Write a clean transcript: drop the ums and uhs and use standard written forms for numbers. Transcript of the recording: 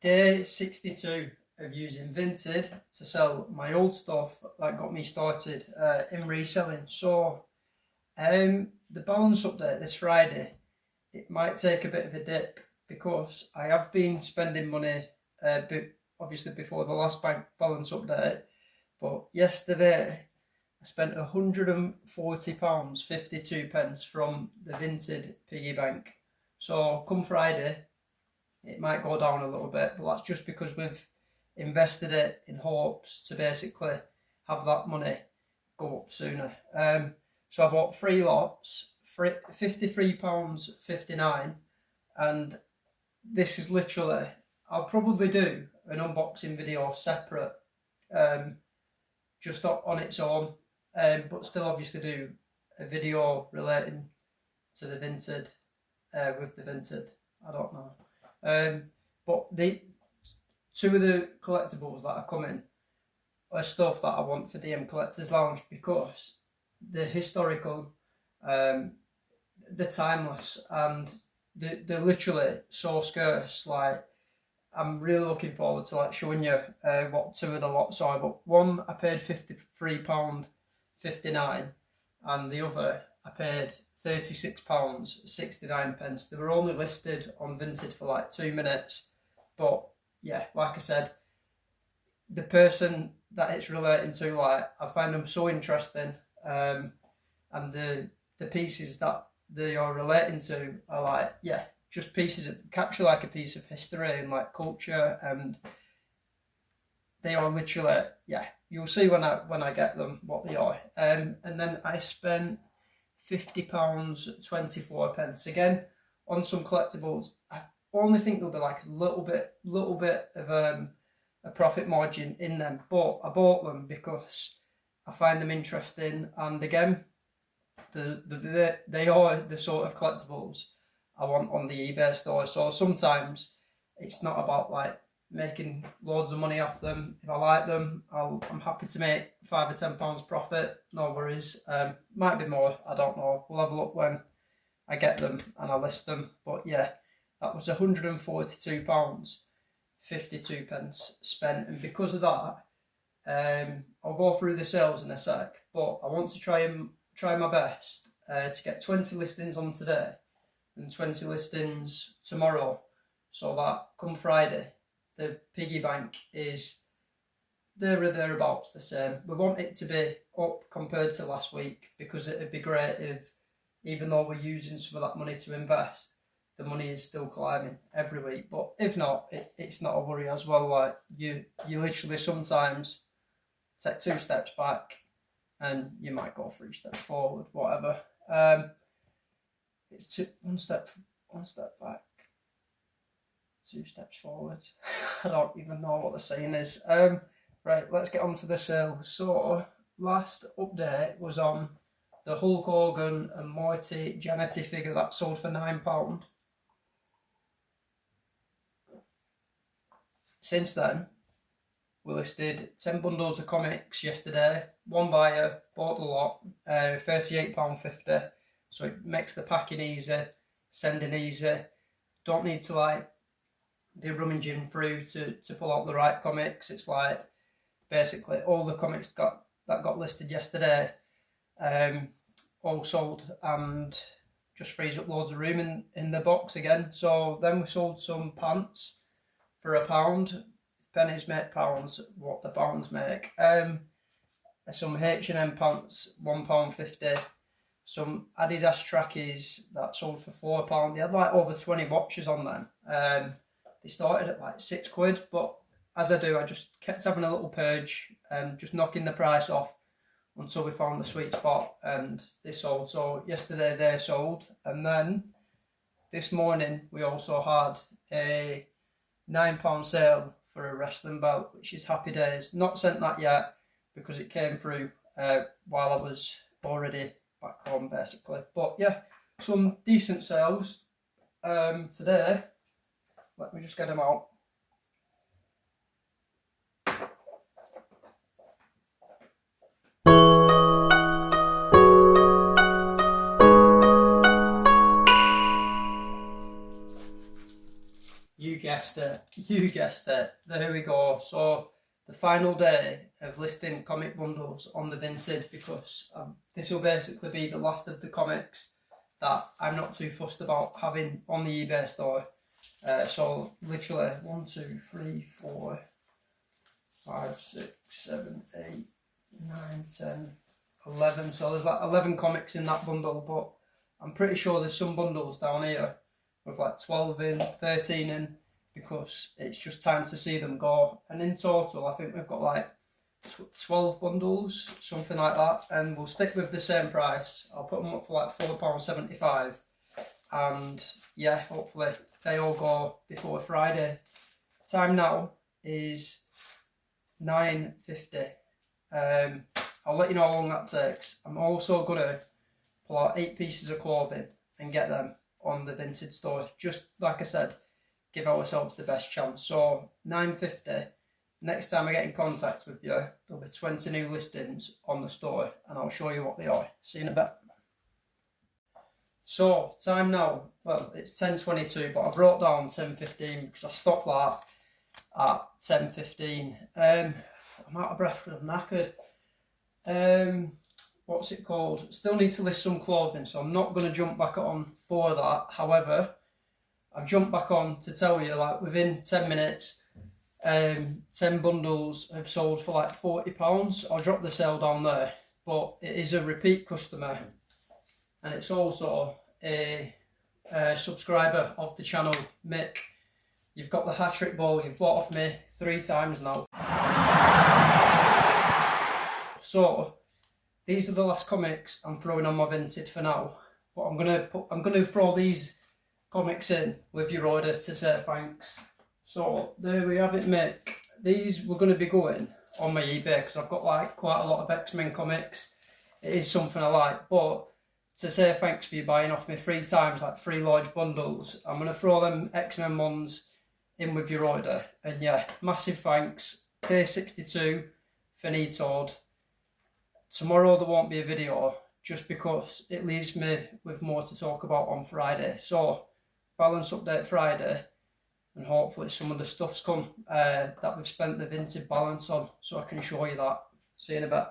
Day 62 of using Vinted to sell my old stuff that got me started in reselling. So the balance update this Friday, it might take a bit of a dip because I have been spending money obviously before the last bank balance update, but yesterday I spent £140.52 from the Vinted piggy bank. So come Friday, it might go down a little bit, but that's just because we've invested it in hopes to basically have that money go up sooner. So I bought 3 lots, £53.59, and this is literally, I'll probably do an unboxing video separate, just on its own, but still obviously do a video relating to the Vinted, with the Vinted, I don't know. But the 2 of the collectibles that are coming are stuff that I want for DM Collectors Lounge because the historical, the timeless, and they're literally so scarce. Like, I'm really looking forward to showing you what 2 of the lots are. But one I paid £53.59, and the other I paid £36.69. They were only listed on Vinted for 2 minutes, but yeah, like I said, the person that it's relating to, I find them so interesting, and the pieces that they are relating to are just pieces of capture a piece of history and culture, and they are literally, you'll see when I get them what they are. And then I spent £50.24 again on some collectibles. I only think there'll be a little bit of a profit margin in them, but I bought them because I find them interesting, and again, they are the sort of collectibles I want on the eBay store. So sometimes it's not about making loads of money off them. If I like them, I'm happy to make £5 or £10 profit, no worries. Might be more, I don't know. We'll have a look when I get them and I list them. But yeah, that was £142.52 spent, and because of that, I'll go through the sales in a sec. But I want to try my best to get 20 listings on today and 20 listings tomorrow, so that come Friday, the piggy bank is there or thereabouts the same. We want it to be up compared to last week, because it'd be great if, even though we're using some of that money to invest, the money is still climbing every week. But if not, it's not a worry as well. You literally sometimes take 2 steps back and you might go 3 steps forward, whatever. It's one step back, 2 steps forward. I don't even know what the saying is. Right, let's get on to the sale. So, last update was on the Hulk Hogan and Morty Jannetty figure that sold for £9. Since then, we listed 10 bundles of comics yesterday. One buyer bought the lot, £38.50. So it makes the packing easy, sending easy. Don't need to be rummaging through to pull out the right comics. It's basically all the comics that got listed yesterday, all sold, and just frees up loads of room in the box again. So then we sold some pants for £1. Pennies make pounds, what the pounds make. Some H&M pants, £1.50. Some Adidas trackies that sold for £4. They had over 20 watches on them. They started at £6, but as I do, I just kept having a little purge and just knocking the price off until we found the sweet spot, and they sold. So yesterday they sold, and then this morning we also had a £9 sale for a wrestling belt, which is happy days. Not sent that yet because it came through while I was already back home, basically. But yeah, some decent sales today. Let me just get them out. You guessed it. You guessed it. There we go. So the final day of listing comic bundles on the Vinted, because this will basically be the last of the comics that I'm not too fussed about having on the eBay store. So literally 1, 2, 3, 4, 5, 6, 7, 8, 9, 10, 11. So there's like 11 comics in that bundle, but I'm pretty sure there's some bundles down here with like 12 in, 13 in, because it's just time to see them go. And in total, I think we've got like 12 bundles, something like that, and we'll stick with the same price. I'll put them up for like £4.75, and yeah, hopefully they all go before Friday. Time now is 9:50. I'll let you know how long that takes. I'm also gonna pull out 8 pieces of clothing and get them on the Vinted store. Just like I said, give ourselves the best chance. So 9:50. Next time I get in contact with you, there'll be 20 new listings on the store, and I'll show you what they are. See you in a bit. So time now, well, it's 10:22, but I brought down 10:15 because I stopped that at 10:15. I'm out of breath because I'm knackered. What's it called? Still need to list some clothing, so I'm not going to jump back on for that. However, I've jumped back on to tell you, like, within 10 minutes, 10 bundles have sold for like £40. I'll drop the sale down there, but it is a repeat customer, and it's also a subscriber of the channel, Mick. You've got the hat-trick ball, you've bought off me 3 times now. So these are the last comics I'm throwing on my Vinted for now, but I'm gonna throw these comics in with your order to say thanks. So there we have it, Mick. These were going to be going on my eBay because I've got like quite a lot of X-Men comics. It is something I like, but to say thanks for you buying off me 3 times, like 3 large bundles, I'm going to throw them X-Men ones in with your order. And yeah, massive thanks. Day 62, finitoed. Tomorrow there won't be a video just because it leaves me with more to talk about on Friday. So balance update Friday, and hopefully some of the stuff's come that we've spent the Vinted balance on, so I can show you that. See you in a bit.